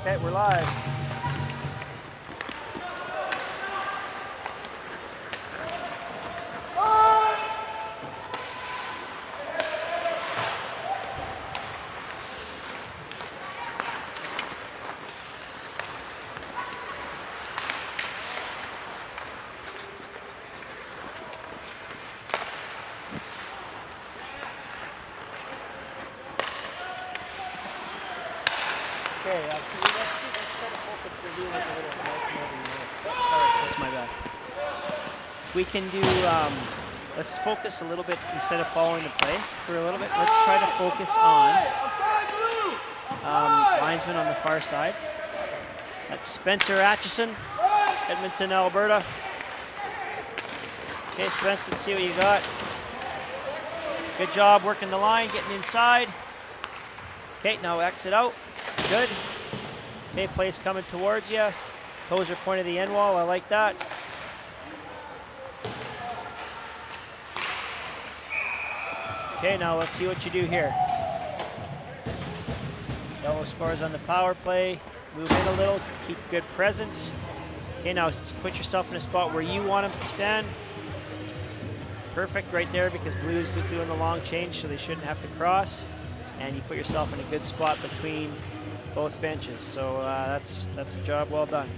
Okay, we're live. Okay, let's try to focus. We're doing like a little that's my bad. We can do, let's focus a little bit instead of following the play for a little bit. Let's try to focus on linesman on the far side. That's Spencer Atchison, Edmonton, Alberta. Okay, Spence, let's see what you got. Good job working the line, getting inside. Okay, now exit out. Good. Okay, play's coming towards you. Toes are pointed to the end wall. I like that. Okay, now let's see what you do here. Yellow scores on the power play. Move in a little. Keep good presence. Okay, now put yourself in a spot where you want him to stand. Perfect right there because Blue's doing the long change, so they shouldn't have to cross. And you put yourself in a good spot between both benches. So that's a job well done.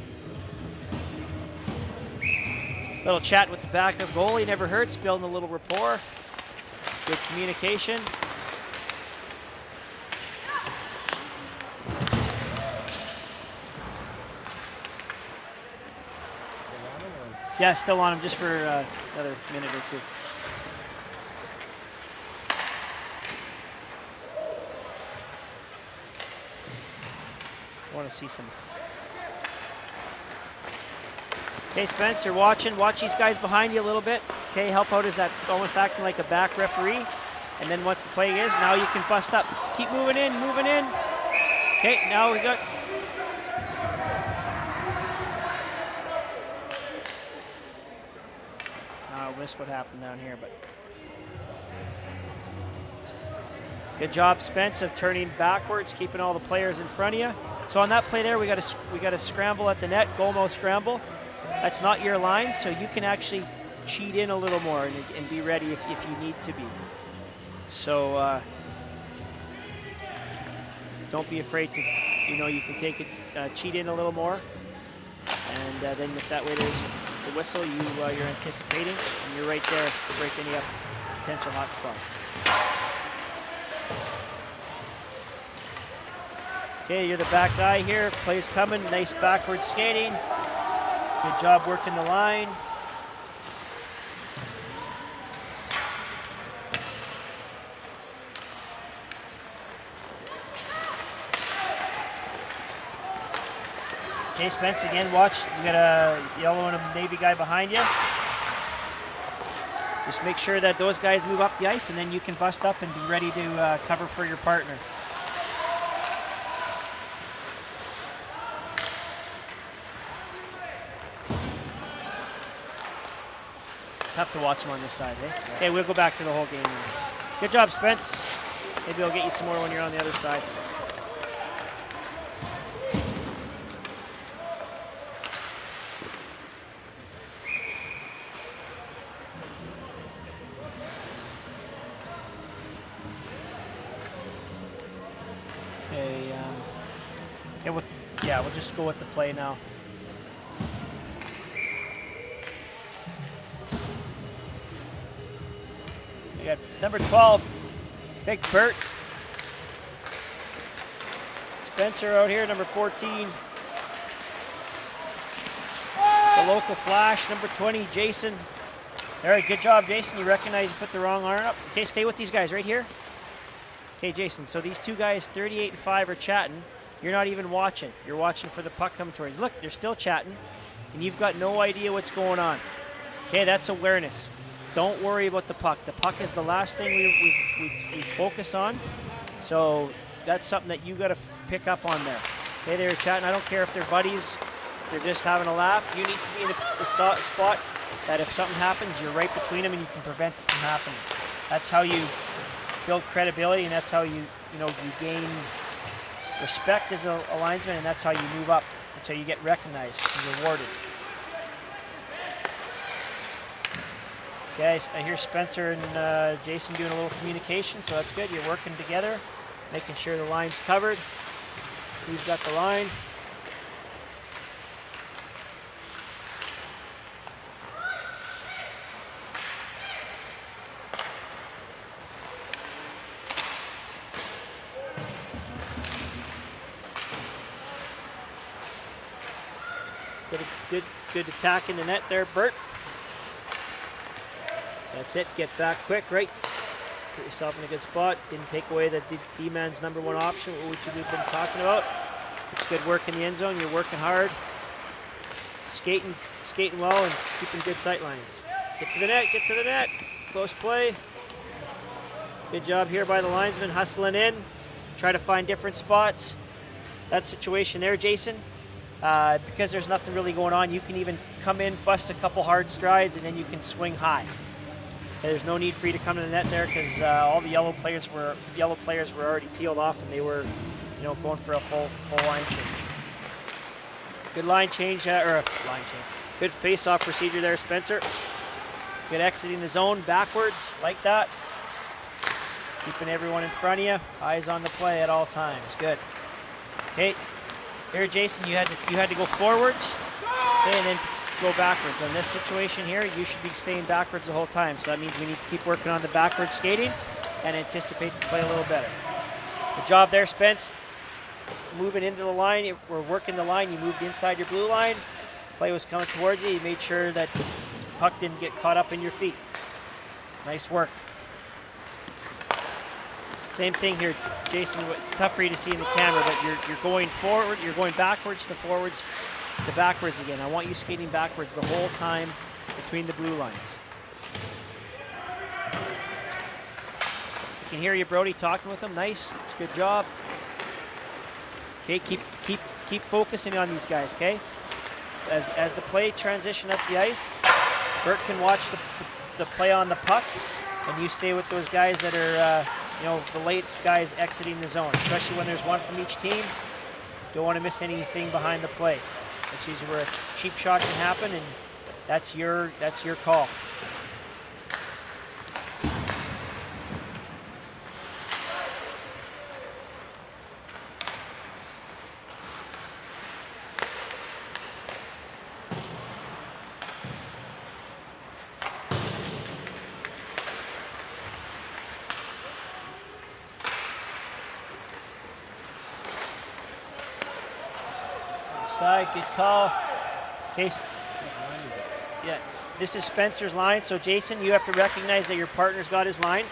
Little chat with the backup goalie never hurts, building a little rapport. Good communication. Yeah, still on him just for another minute or two. I want to see some. Okay, Spence, you're watching. Watch these guys behind you a little bit. Okay, help out as that almost acting like a back referee. And then once the play is, now you can bust up. Keep moving in, moving in. Okay, now we got. I missed what happened down here, but. Good job, Spence, of turning backwards, keeping all the players in front of you. So on that play there, we got a scramble at the net, goal no scramble. That's not your line, so you can actually cheat in a little more and be ready if you need to be. So don't be afraid to, you can take it, cheat in a little more. And then if that way there's the whistle, you're anticipating, and you're right there to break any up potential hot spots. Okay, you're the back guy here. Play's coming. Nice backward skating. Good job working the line. Okay, Spence, again, watch. You got a yellow and a navy guy behind you. Just make sure that those guys move up the ice, and then you can bust up and be ready to cover for your partner. Tough to watch him on this side, eh? Yeah. Okay, we'll go back to the whole game. Good job, Spence. Maybe I'll get you some more when you're on the other side. Okay, we'll just go with the play now. We got number 12, Big Bert. Spencer out here, number 14. The local flash, number 20, Jason. All right, good job, Jason. You recognize you put the wrong arm up. Okay, stay with these guys right here. Okay, Jason, so these two guys, 38 and 5, are chatting. You're not even watching. You're watching for the puck coming towards you. Look, they're still chatting, and you've got no idea what's going on. Okay, that's awareness. Don't worry about the puck. The puck is the last thing we focus on. So that's something that you got to pick up on there. Okay, they're chatting. I don't care if they're buddies, if they're just having a laugh. You need to be in a spot that if something happens, you're right between them and you can prevent it from happening. That's how you build credibility, and that's how you gain respect as a linesman, and that's how you move up. That's how you get recognized and rewarded. Guys, I hear Spencer and Jason doing a little communication, so that's good. You're working together, making sure the line's covered. Who's got the line? Good attack in the net there, Bert. That's it. Get back quick, right? Put yourself in a good spot. Didn't take away the D-man's number one option, which we've been talking about. It's good work in the end zone. You're working hard, skating well, and keeping good sight lines. Get to the net. Get to the net. Close play. Good job here by the linesman, hustling in. Try to find different spots. That situation there, Jason. Because there's nothing really going on, you can even come in, bust a couple hard strides, and then you can swing high. There's no need for you to come to the net there because all the yellow players were already peeled off, and they were, going for a full line change. Good line change, Good face-off procedure there, Spencer. Good exiting the zone backwards like that. Keeping everyone in front of you. Eyes on the play at all times. Good. Okay. Here, Jason, you had to go forwards and then go backwards. On this situation here, you should be staying backwards the whole time. So that means we need to keep working on the backwards skating and anticipate the play a little better. Good job there, Spence. Moving into the line, we're working the line. You moved inside your blue line. Play was coming towards you. You made sure that the puck didn't get caught up in your feet. Nice work. Same thing here, Jason. It's tough for you to see in the camera, but you're going forward, you're going backwards to forwards to backwards again. I want you skating backwards the whole time between the blue lines. You can hear you, Brody, talking with him. Nice. It's a good job. Okay, keep focusing on these guys. Okay, as the play transition up the ice, Bert can watch the play on the puck, and you stay with those guys that are. The late guys exiting the zone, especially when there's one from each team. Don't want to miss anything behind the play. That's usually where a cheap shot can happen, and that's your call. Good call. Okay. Yeah, this is Spencer's line. So Jason, you have to recognize that your partner's got his line.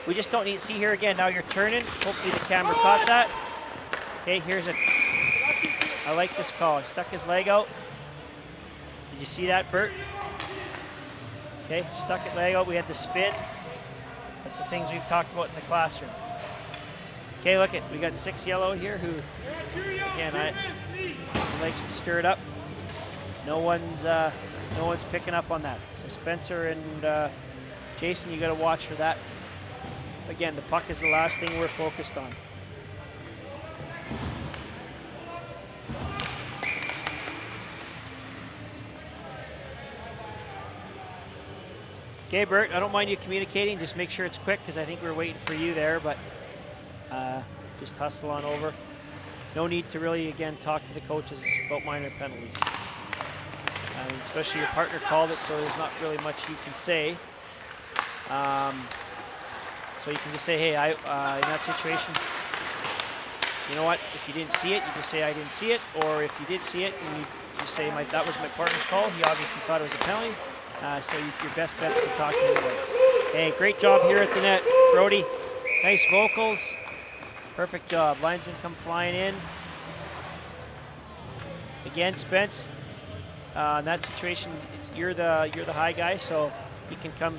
We just don't need to see here again. Now you're turning. Hopefully the camera caught that. Okay, I like this call. He stuck his leg out. Did you see that, Bert? Okay, stuck his leg out. We had the spin. That's the things we've talked about in the classroom. Okay, look it. We got 6 yellow here who, again, likes to stir it up. No one's picking up on that. So Spencer and Jason, you got to watch for that. Again, the puck is the last thing we're focused on. Okay, Bert, I don't mind you communicating. Just make sure it's quick because I think we're waiting for you there, but just hustle on over. No need to really, again, talk to the coaches about minor penalties. Especially your partner called it, so there's not really much you can say. So you can just say, hey, in that situation, you know what? If you didn't see it, you just say, I didn't see it. Or if you did see it, you say, that was my partner's call. He obviously thought it was a penalty. So your best bet is to talk to him about it. Hey, great job here at the net, Brody. Nice vocals. Perfect job. Linesman come flying in. Again, Spence. In that situation, you're the high guy, so he can come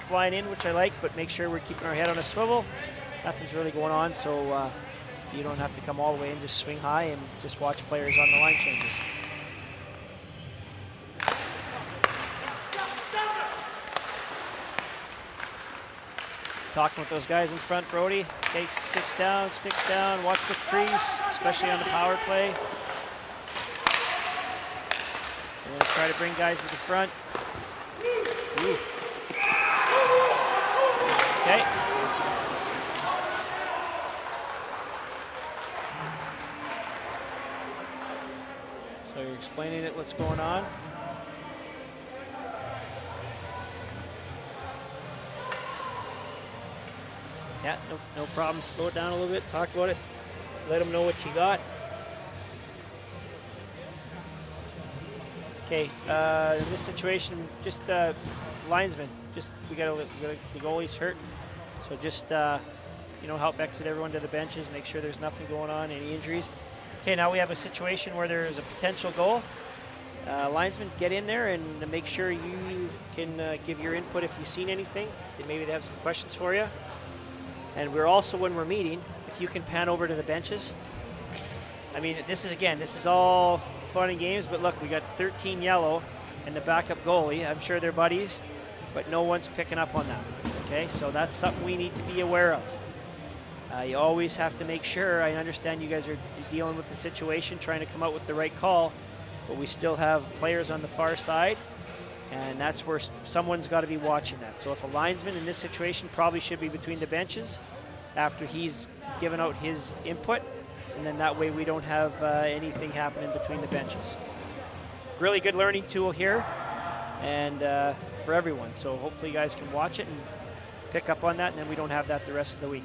flying in, which I like. But make sure we're keeping our head on a swivel. Nothing's really going on, so you don't have to come all the way in. Just swing high and just watch players on the line changes. Talking with those guys in front, Brody. Okay, sticks down, watch the crease, especially on the power play. We're going to try to bring guys to the front. Ooh. Okay. So you're explaining it, what's going on. Yeah, no problem. Slow it down a little bit, talk about it, let them know what you got. Okay, in this situation, just linesman, we got the goalie's hurt, so just help exit everyone to the benches, make sure there's nothing going on, any injuries. Okay, now we have a situation where there's a potential goal. Linesman, get in there and make sure you can give your input if you've seen anything. Maybe they have some questions for you. And we're also, when we're meeting, if you can pan over to the benches. I mean, this is all fun and games, but look, we got 13 yellow and the backup goalie. I'm sure they're buddies, but no one's picking up on that. Okay, so that's something we need to be aware of. You always have to make sure. I understand you guys are dealing with the situation, trying to come out with the right call, but we still have players on the far side, and that's where someone's got to be watching that. So if a linesman in this situation probably should be between the benches after he's given out his input, and then that way we don't have anything happening between the benches. Really good learning tool here, and for everyone. So hopefully you guys can watch it and pick up on that, and then we don't have that the rest of the week.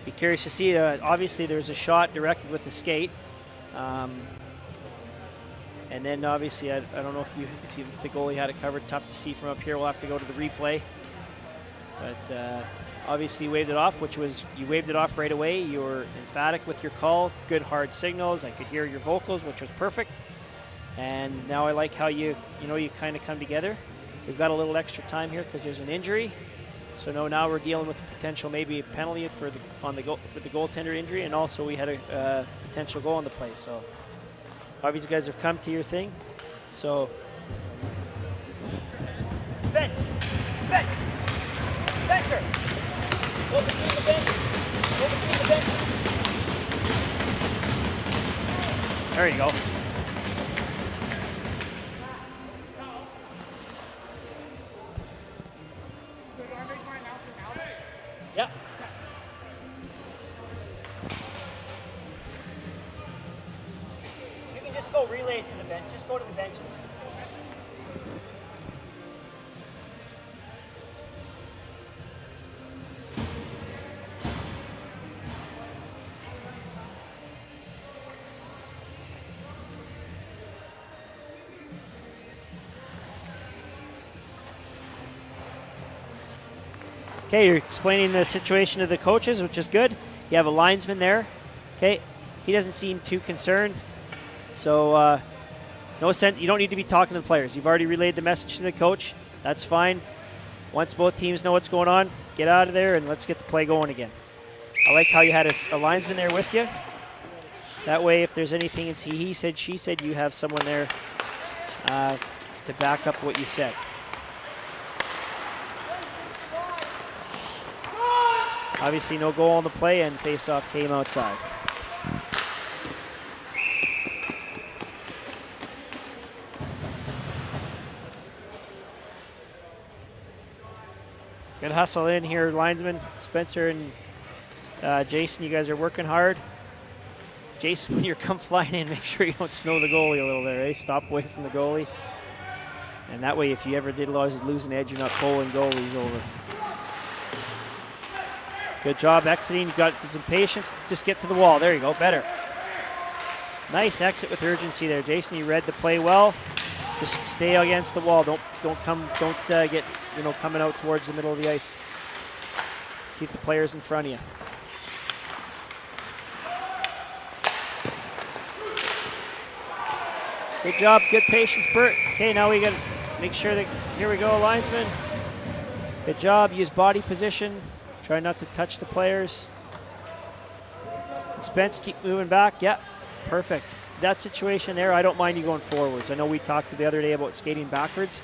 Be curious to see, obviously there's a shot directed with the skate. And then obviously, I don't know if the goalie had it covered, tough to see from up here. We'll have to go to the replay. But obviously waved it off, you waved it off right away. You were emphatic with your call, good hard signals. I could hear your vocals, which was perfect. And now I like how you kind of come together. We've got a little extra time here because there's an injury. So now we're dealing with a potential maybe a penalty with the goaltender injury, and also we had a potential goal on the play. So obviously you guys have come to your thing. So Spencer, go between the benches. There you go. Yeah. You can just go relay it to the bench. Just go to the benches. Okay, you're explaining the situation to the coaches, which is good. You have a linesman there. Okay, he doesn't seem too concerned. So no sense. You don't need to be talking to the players. You've already relayed the message to the coach. That's fine. Once both teams know what's going on, get out of there and let's get the play going again. I like how you had a linesman there with you. That way, if there's anything in he said, she said, you have someone there to back up what you said. Obviously, no goal on the play, and face-off came outside. Good hustle in here, linesman. Spencer and Jason, you guys are working hard. Jason, when you come flying in, make sure you don't snow the goalie a little there, eh? Stop away from the goalie. And that way, if you ever did lose an edge, you're not pulling goalies over. Good job exiting. You got some patience. Just get to the wall. There you go. Better. Nice exit with urgency there, Jason. You read the play well. Just stay against the wall. Don't get coming out towards the middle of the ice. Keep the players in front of you. Good job. Good patience, Bert. Okay, now we got to make sure that here we go, linesman. Good job. Use body position. Try not to touch the players. And Spence, keep moving back. Yep, perfect. that situation there, I don't mind you going forwards. I know we talked the other day about skating backwards,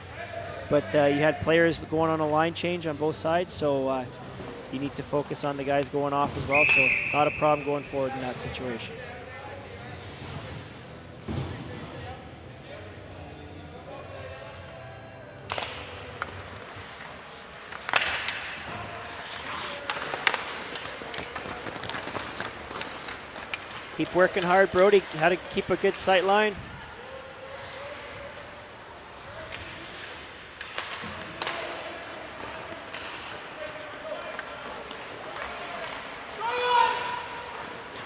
but you had players going on a line change on both sides, so you need to focus on the guys going off as well, so not a problem going forward in that situation. Keep working hard, Brody. How to keep a good sight line.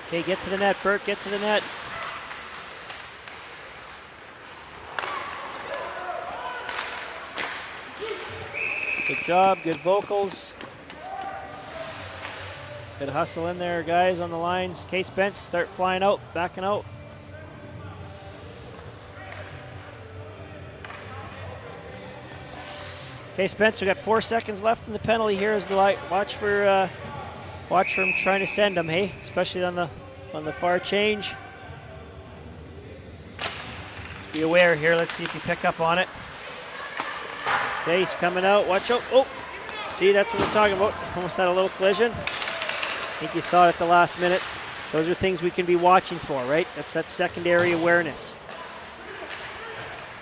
Okay, get to the net, Bert. Get to the net. Good job. Good vocals. Good hustle in there, guys, on the lines. Case Spence, start flying out, backing out. Okay, Spence, we got 4 seconds left in the penalty here. As the light, watch for him trying to send him, hey, especially on the far change. Be aware here. Let's see if you pick up on it. Okay, he's coming out. Watch out. Oh, see, that's what we're talking about. Almost had a little collision. I think you saw it at the last minute. Those are things we can be watching for, right? That's that secondary awareness.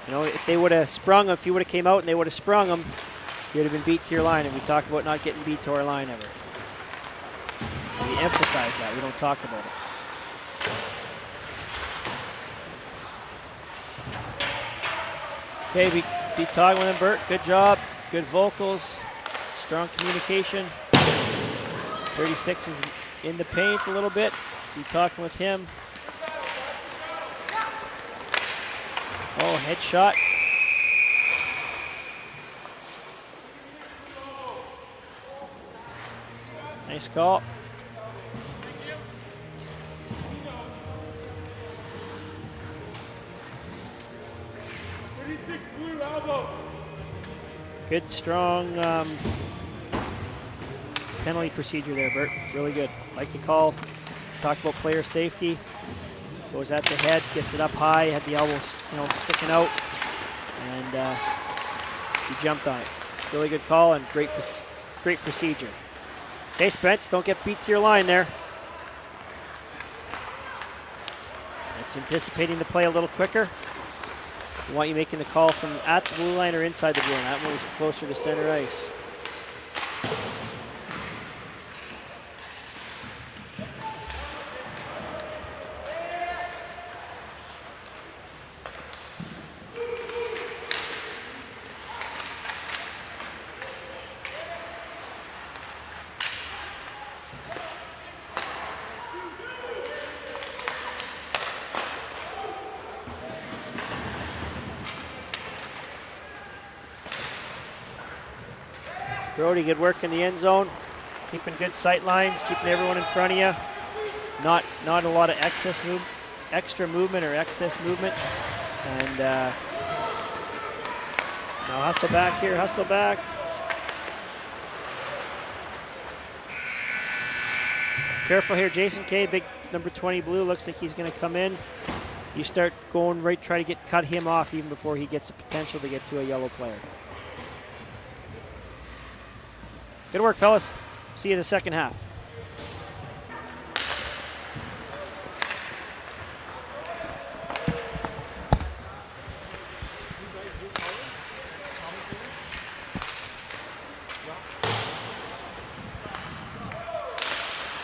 You know, if they would have sprung him, if he would have came out and they would have sprung him, you would have been beat to your line. And we talk about not getting beat to our line ever. We emphasize that. We don't talk about it. Okay, be talking with him, Bert. Good job. Good vocals. Strong communication. 36 is in the paint a little bit. Be talking with him. Oh, head shot. Nice call. Good, strong penalty procedure there, Bert. Really good. Like the call. Talked about player safety. Goes at the head, gets it up high, had the elbows, sticking out, and he jumped on it. Really good call and great procedure. Okay, Spence, don't get beat to your line there. That's anticipating the play a little quicker. We want you making the call from at the blue line or inside the blue line. That one was closer to center ice. Brody, good work in the end zone. Keeping good sight lines, keeping everyone in front of you. Not a lot of extra movement or excess movement. And now hustle back here, hustle back. Careful here, Jason K, big number 20 blue, looks like he's gonna come in. You start going right, try to cut him off even before he gets the potential to get to a yellow player. Good work, fellas. See you in the second half.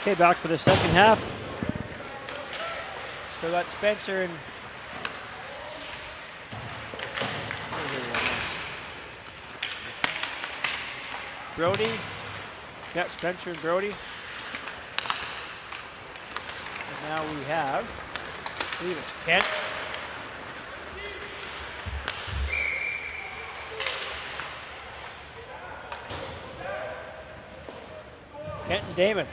Okay, back for the second half. Still got Spencer and Brody. Yeah, Spencer and Brody. And now we have, I believe it's Kent. Kent and Damon.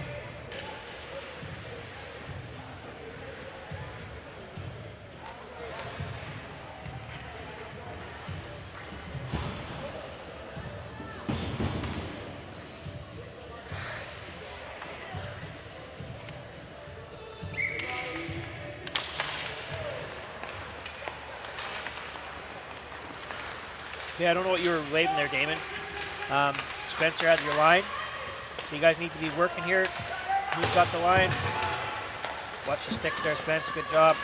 Okay, I don't know what you were waving there, Damon. Spencer has your line. So you guys need to be working here. Who's got the line? Watch the sticks there, Spence. Good job.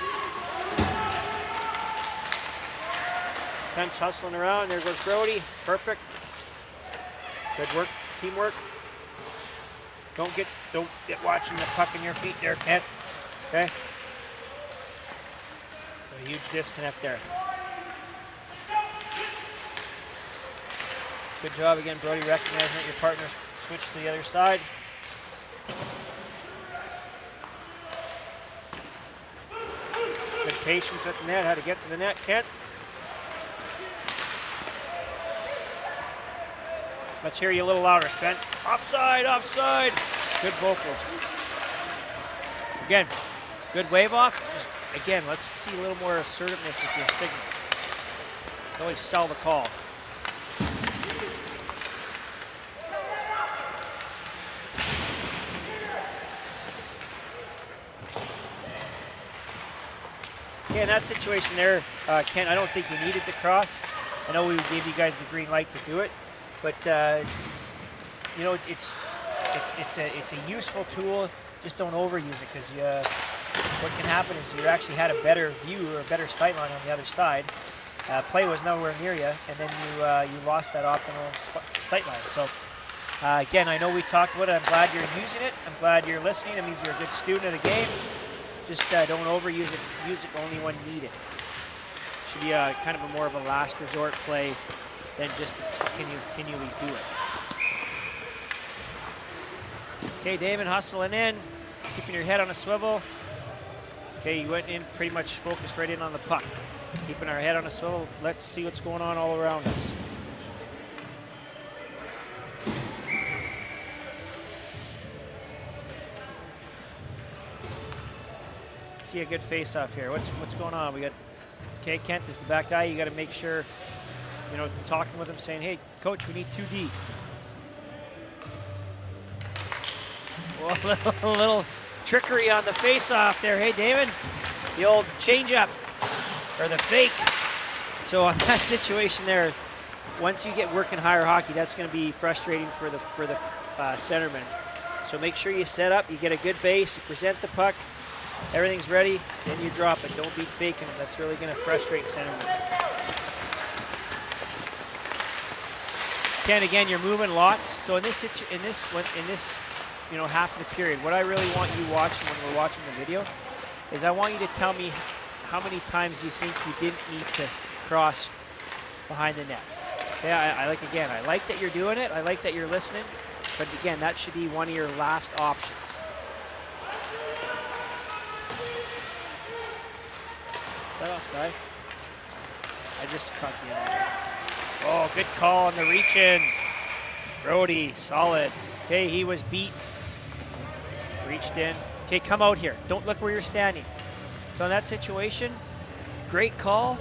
Kent's hustling around. There goes Brody. Perfect. Good work. Teamwork. Don't get watching the puck in your feet there, Kent. Okay. A huge disconnect there. Good job again, Brody, recognizing that your partner's switched to the other side. Good patience at the net, how to get to the net, Kent. Let's hear you a little louder, Spence. Offside, offside. Good vocals. Again, good wave off. Just, again, let's see a little more assertiveness with your signals. Don't always sell the call. Okay, in that situation there, Ken, I don't think you needed to cross. I know we gave you guys the green light to do it, but you know, it's a useful tool. Just don't overuse it, because what can happen is you actually had a better view or a better sight line on the other side. Play was nowhere near you, and then you lost that optimal sight line. So again, I know we talked about it. I'm glad you're using it. I'm glad you're listening. It means you're a good student of the game. Just don't overuse it. Use it only when needed. Should be kind of more of a last resort play than just to continually do it. Okay, Damon hustling in, keeping your head on a swivel. Okay, you went in pretty much focused right in on the puck. Keeping our head on a swivel. Let's see what's going on all around us. See a good face-off here. What's going on? We got Kent is the back guy. You got to make sure, you know, talking with him, saying, "Hey, coach, we need 2D." Well, a little trickery on the face-off there. Hey, Damon, the old change-up or the fake. So on that situation there, once you get working higher hockey, that's going to be frustrating for the centerman. So make sure you set up. You get a good base. You present the puck. Everything's ready, then you drop it. Don't be faking it. That's really going to frustrate centermen. Ken, again, you're moving lots. So in this you know, half of the period, what I really want you watching when we're watching the video is I want you to tell me how many times you think you didn't need to cross behind the net. Yeah, I like that you're doing it. I like that you're listening. But again, that should be one of your last options. Is that offside? I just caught the end. Oh, good call on the reach in. Brody, solid. Okay, he was beat. Reached in. Okay, come out here. Don't look where you're standing. So in that situation, great call.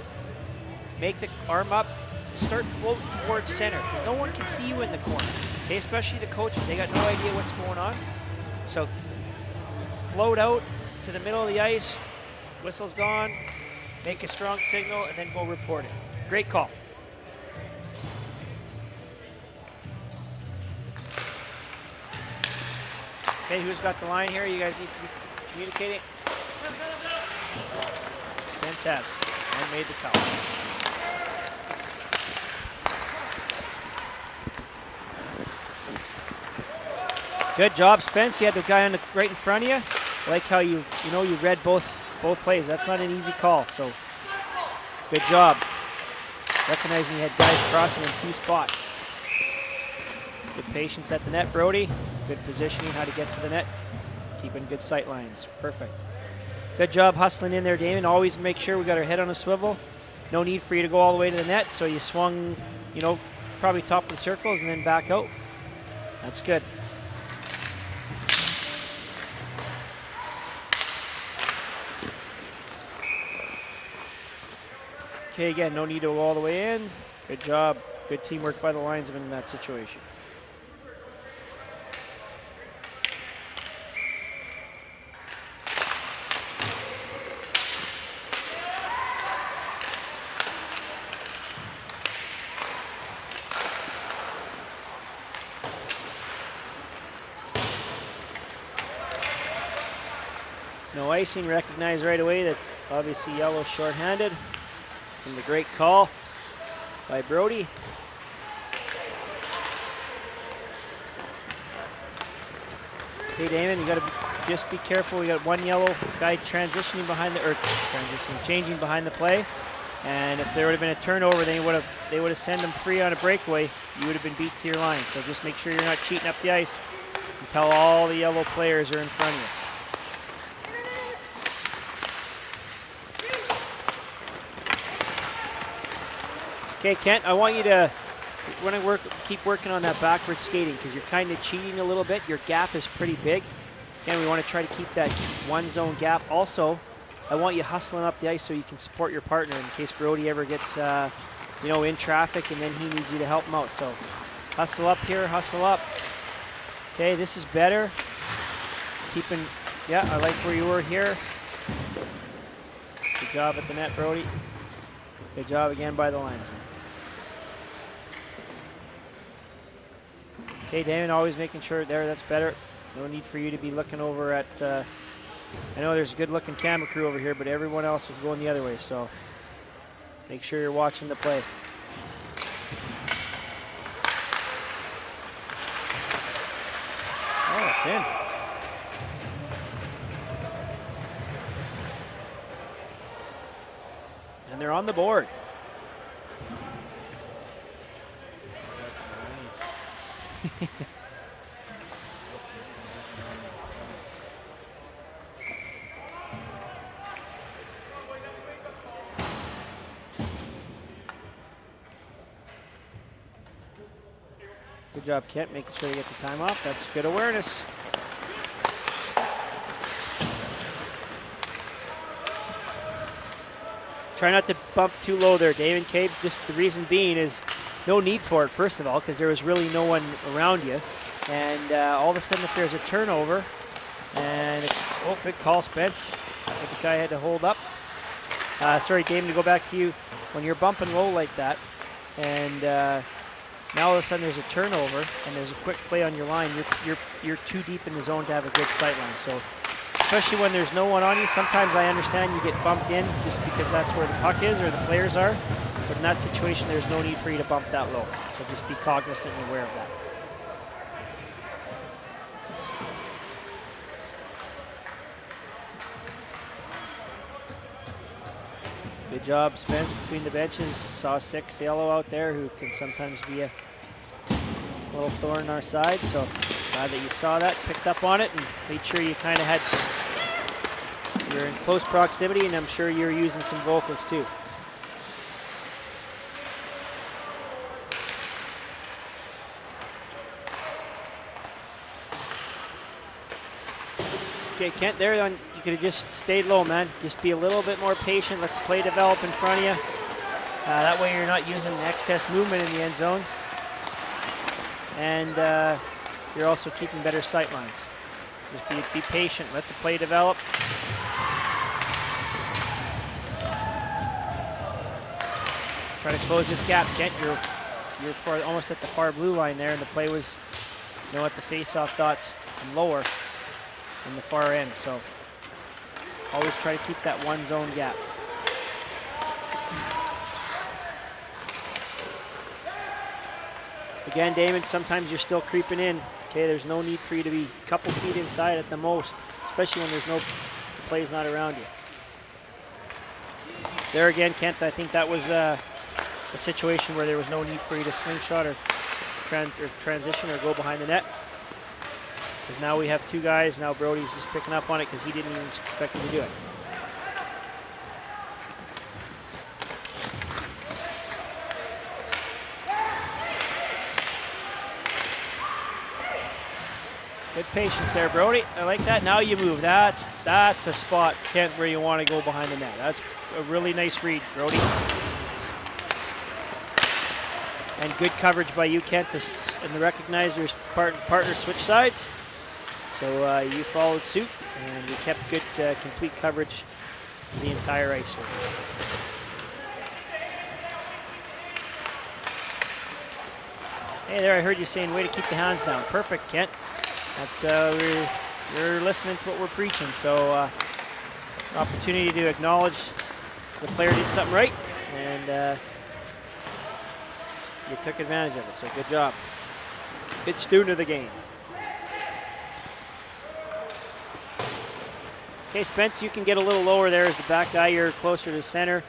Make the arm up. Start floating towards center, because no one can see you in the corner. Okay, especially the coaches. They got no idea what's going on. So float out to the middle of the ice. Whistle's gone. Make a strong signal, and then go report it. Great call. Okay, who's got the line here? You guys need to be communicating. Spence has it and made the call. Good job, Spence. You had the guy on right in front of you. I like how you read both plays. That's not an easy call, so good job. Recognizing you had guys crossing in two spots. Good patience at the net, Brody. Good positioning, how to get to the net. Keeping good sight lines. Perfect. Good job hustling in there, Damon. Always make sure we got our head on a swivel. No need for you to go all the way to the net, so you swung, you know, probably top of the circles and then back out. That's good. Okay, again, no need to go all the way in. Good job. Good teamwork by the linesman in that situation. No icing, recognize right away that obviously yellow shorthanded. And the great call by Brody. Okay, Damon, you got to just be careful. We got one yellow guy changing behind the play. And if there would have been a turnover, they would have sent him free on a breakaway. You would have been beat to your line. So just make sure you're not cheating up the ice until all the yellow players are in front of you. Okay, Kent, I want you to keep working on that backward skating because you're kind of cheating a little bit. Your gap is pretty big. Again, we want to try to keep that one zone gap. Also, I want you hustling up the ice so you can support your partner in case Brody ever gets, in traffic and then he needs you to help him out. So hustle up here, hustle up. Okay, this is better. I like where you were here. Good job at the net, Brody. Good job again by the linesman. Okay, Damon, always making sure there, that's better. No need for you to be looking over at, I know there's a good looking camera crew over here, but everyone else was going the other way, so make sure you're watching the play. Oh, it's in. And they're on the board. Good job, Kent, making sure you get the time off. That's good awareness. Try not to bump too low there, David Cave. Just the reason being is no need for it, first of all, because there was really no one around you. And all of a sudden, if there's a turnover, and good call, Spence. The guy had to hold up. Sorry, Damon, to go back to you. When you're bumping low like that, and now all of a sudden there's a turnover, and there's a quick play on your line, you're too deep in the zone to have a good sight line. So, especially when there's no one on you, sometimes I understand you get bumped in just because that's where the puck is or the players are. But in that situation, there's no need for you to bump that low. So just be cognizant and aware of that. Good job, Spence, between the benches. Saw 6 yellow out there who can sometimes be a little thorn in our side. So glad that you saw that, picked up on it, and made sure you kind of you're in close proximity, and I'm sure you're using some vocals too. Okay, Kent, there you could have just stayed low, man. Just be a little bit more patient. Let the play develop in front of you. That way you're not using excess movement in the end zones. And you're also keeping better sight lines. Just be patient. Let the play develop. Try to close this gap, Kent. You're almost at the far blue line there, and the play was, at the face-off dots and lower in the far end. So always try to keep that one zone gap. Again, Damon, sometimes you're still creeping in. Okay, there's no need for you to be a couple feet inside at the most, especially when the play's not around you. There again, Kent, I think that was a situation where there was no need for you to slingshot or transition or go behind the net. Because now we have 2 guys. Now Brody's just picking up on it because he didn't even expect him to do it. Good patience there, Brody. I like that. Now you move. That's a spot, Kent, where you want to go behind the net. That's a really nice read, Brody. And good coverage by you, Kent, and recognize your partner switch sides. So you followed suit, and you kept good, complete coverage of the entire ice surface. Hey there, I heard you saying, way to keep the hands down. Perfect, Kent. That's, you're listening to what we're preaching. So Opportunity to acknowledge the player did something right, and you took advantage of it, so good job. Good student of the game. Okay, Spence, you can get a little lower there as the back guy. You're closer to center.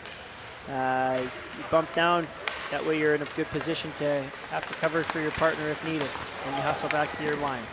You bump down. That way you're in a good position to have to cover for your partner if needed. And you hustle back to your line.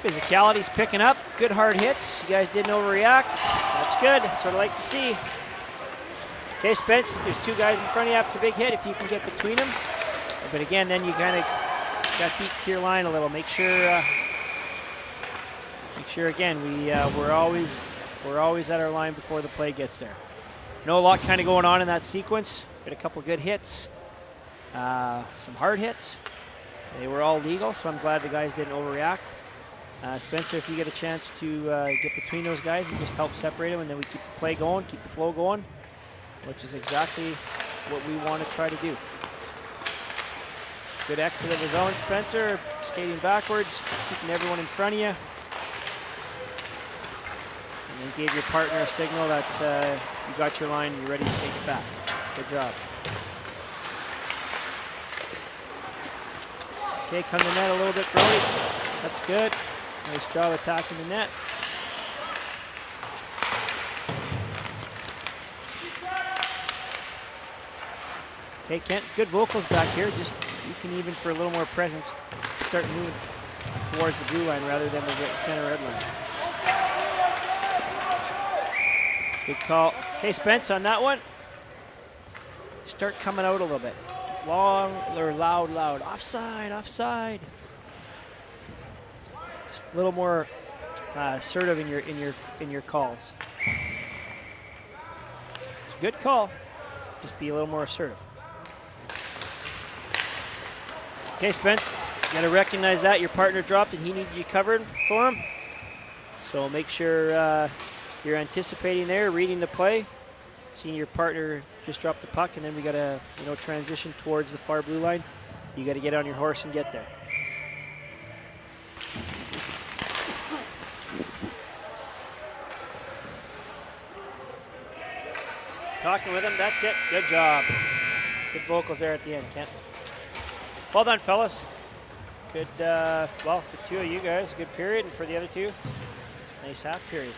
Physicality's picking up. Good hard hits. You guys didn't overreact. That's good. That's what I like to see. Okay, Spence, there's two guys in front of you after a big hit. If you can get between them. But again, then you kind of got beat to your line a little. Make sure again, we're always at our line before the play gets there. No, a lot kind of going on in that sequence. Got a couple good hits. Some hard hits. They were all legal, so I'm glad the guys didn't overreact. Spencer, if you get a chance to get between those guys and just help separate them, and then we keep the play going, keep the flow going, which is exactly what we want to try to do. Good exit of his own, Spencer, skating backwards, keeping everyone in front of you. And then gave your partner a signal that you got your line and you're ready to take it back. Good job. Okay, come to net a little bit, Brody. That's good. Nice job attacking the net. Okay, Kent, good vocals back here. Just you can even for a little more presence start moving towards the blue line rather than the center red line. Good call. Okay, Spence on that one. Start coming out a little bit. Long or loud. Offside, offside. Just a little more assertive in your calls. It's a good call. Just be a little more assertive. Okay, Spence, you got to recognize that your partner dropped and he needed you covered for him. So make sure you're anticipating there, reading the play, seeing your partner just drop the puck, and then we got to transition towards the far blue line. You got to get on your horse and get there. Talking with him, that's it. Good job. Good vocals there at the end, Kent. Well done, fellas. Good, well, for two of you guys, good period, and for the other two, nice half period.